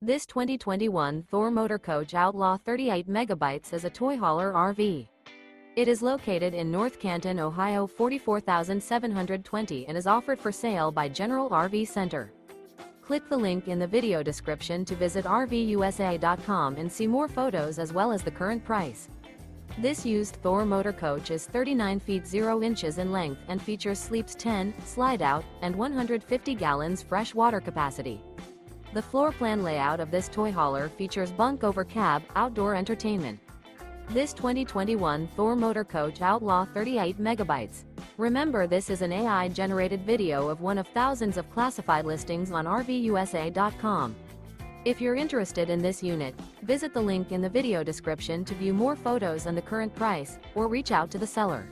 This 2021 Thor Motor Coach Outlaw 38 megabytes is a toy hauler RV. It is located in North Canton, Ohio 44720 and is offered for sale by General RV Center. Click the link in the video description to visit RVUSA.com and see more photos as well as the current price. This used Thor Motor Coach is 39 feet 0 inches in length and features sleeps 10, Slideout, and 150 gallons fresh water capacity. The floor plan layout of this toy hauler features Bunk Over Cab, outdoor entertainment. This 2021 Thor Motor Coach Outlaw 38 megabytes. Remember, this is an AI-generated video of one of thousands of classified listings on RVUSA.com. If you're interested in this unit, visit the link in the video description to view more photos and the current price, or reach out to the seller.